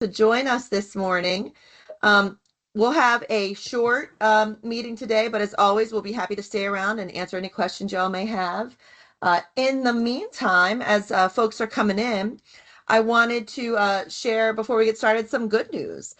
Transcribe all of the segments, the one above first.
To join us this morning. Um, we'll have a short meeting today, but as always, we'll be happy to stay around and answer any questions y'all may have. In the meantime, as folks are coming in, I wanted to share before we get started some good news.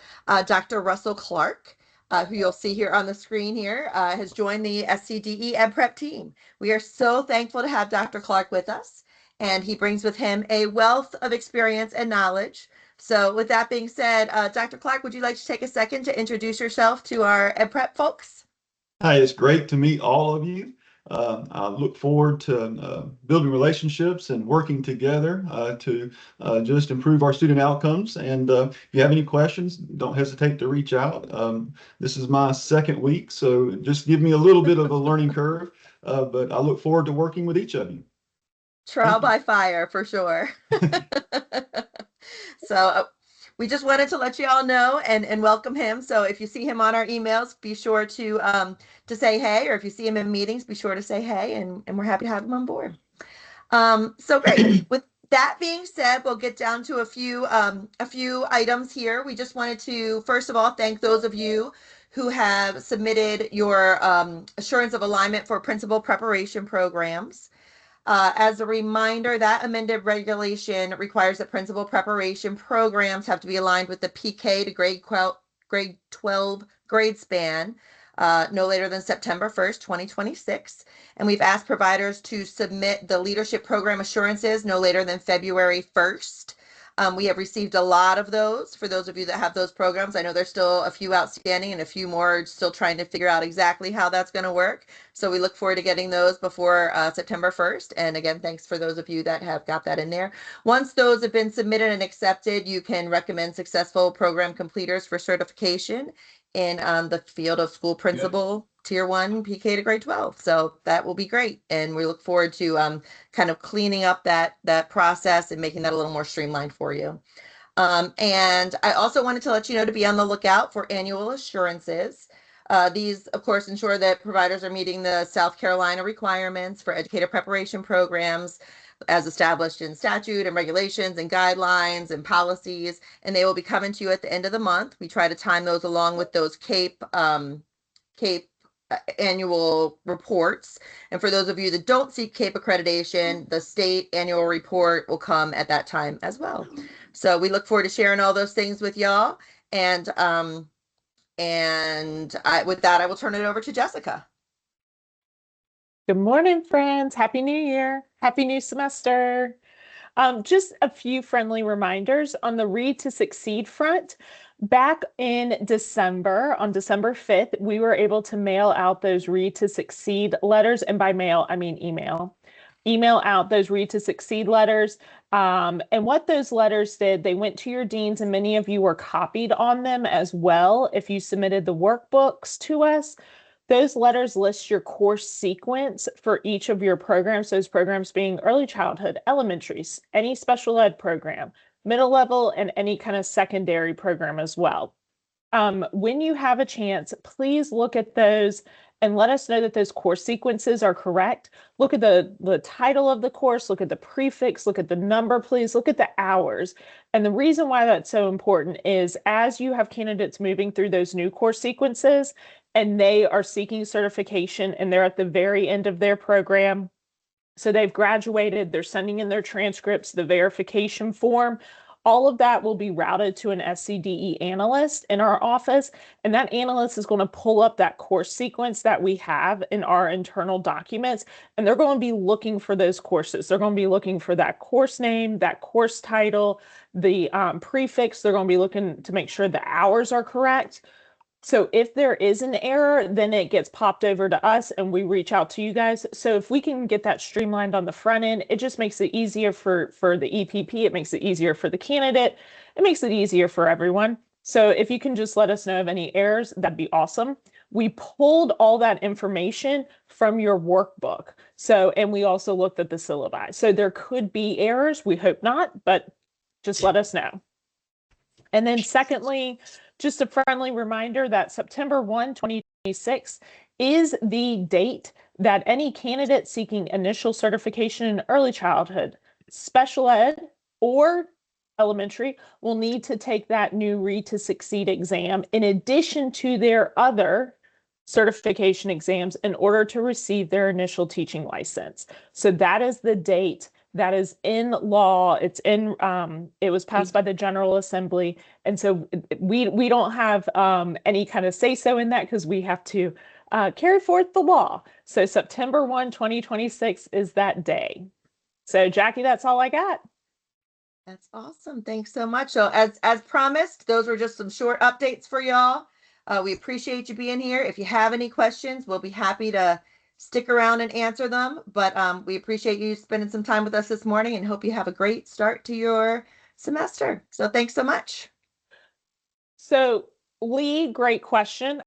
Dr. Russell Clark, who you'll see here on the screen here, has joined the SCDE Ed Prep team. We are so thankful to have Dr. Clark with us, and he brings with him a wealth of experience and knowledge. So with that being said, Dr. Clark, would you like to take a second to introduce yourself to our Ed Prep folks? Hi, it's great to meet all of you. I look forward to building relationships and working together to just improve our student outcomes. And if you have any questions, don't hesitate to reach out. This is my second week, so just give me a little bit of a learning curve, but I look forward to working with each of you. Trial by fire, for sure. So we just wanted to let you all know and welcome him. So if you see him on our emails, be sure to say hey, or if you see him in meetings, be sure to say hey, and we're happy to have him on board. So great. With that being said, we'll get down to a few items here. We just wanted to first of all thank those of you who have submitted your assurance of alignment for principal preparation programs. As a reminder, that amended regulation requires that principal preparation programs have to be aligned with the PK to grade 12 grade span no later than September 1st, 2026. And we've asked providers to submit the leadership program assurances no later than February 1st. We have received a lot of those. For those of you that have those programs, I know there's still a few outstanding and a few more still trying to figure out exactly how that's going to work. So we look forward to getting those before September 1st. And again, thanks for those of you that have got that in there. Once those have been submitted and accepted, you can recommend successful program completers for certification in the field of school principal, Tier 1 PK to grade 12. So that will be great. And we look forward to kind of cleaning up that process and making that a little more streamlined for you. And I also wanted to let you know to be on the lookout for annual assurances. These, of course, ensure that providers are meeting the South Carolina requirements for educator preparation programs as established in statute and regulations and guidelines and policies, and they will be coming to you at the end of the month. We try to time those along with those CAPE annual reports. And for those of you that don't seek CAPE accreditation, the state annual report will come at that time as well. So we look forward to sharing all those things with y'all. And with that, I will turn it over to Jessica. Good morning, friends. Happy New Year. Happy new semester. Just a few friendly reminders on the Read to Succeed front. Back in December, on December 5th, we were able to mail out those Read to Succeed letters. And by mail, I mean email. Email out those Read to Succeed letters. And what those letters did, they went to your deans, and many of you were copied on them as well if you submitted the workbooks to us. Those letters list your course sequence for each of your programs, those programs being early childhood, elementary, any special ed program, middle level, and any kind of secondary program as well. When you have a chance, please look at those and let us know that those course sequences are correct. Look at the title of the course, look at the prefix, look at the number, please, look at the hours. And the reason why that's so important is as you have candidates moving through those new course sequences, and they are seeking certification and they're at the very end of their program. So they've graduated, they're sending in their transcripts, the verification form. All of that will be routed to an SCDE analyst in our office, and that analyst is going to pull up that course sequence that we have in our internal documents, and they're going to be looking for those courses. They're going to be looking for that course name, that course title, the prefix. They're going to be looking to make sure the hours are correct. So if there is an error, then it gets popped over to us and we reach out to you guys. So if we can get that streamlined on the front end, it just makes it easier for the EPP. It makes it easier for the candidate. It makes it easier for everyone. So if you can just let us know of any errors, that'd be awesome. We pulled all that information from your workbook. So, and we also looked at the syllabi. So there could be errors. We hope not, but just let us know. And then secondly, just a friendly reminder that September 1, 2026 is the date that any candidate seeking initial certification in early childhood, special ed, or Elementary will need to take that new Read to Succeed exam in addition to their other certification exams in order to receive their initial teaching license. So that is the date that is in law. It's in, it was passed by the General Assembly. And so we don't have any kind of say-so in that because we have to carry forth the law. So September 1, 2026 is that day. So Jackie, that's all I got. That's awesome. Thanks so much. So as promised, those were just some short updates for y'all. We appreciate you being here. If you have any questions, we'll be happy to stick around and answer them. But we appreciate you spending some time with us this morning and hope you have a great start to your semester. So thanks so much. So Lee, great question.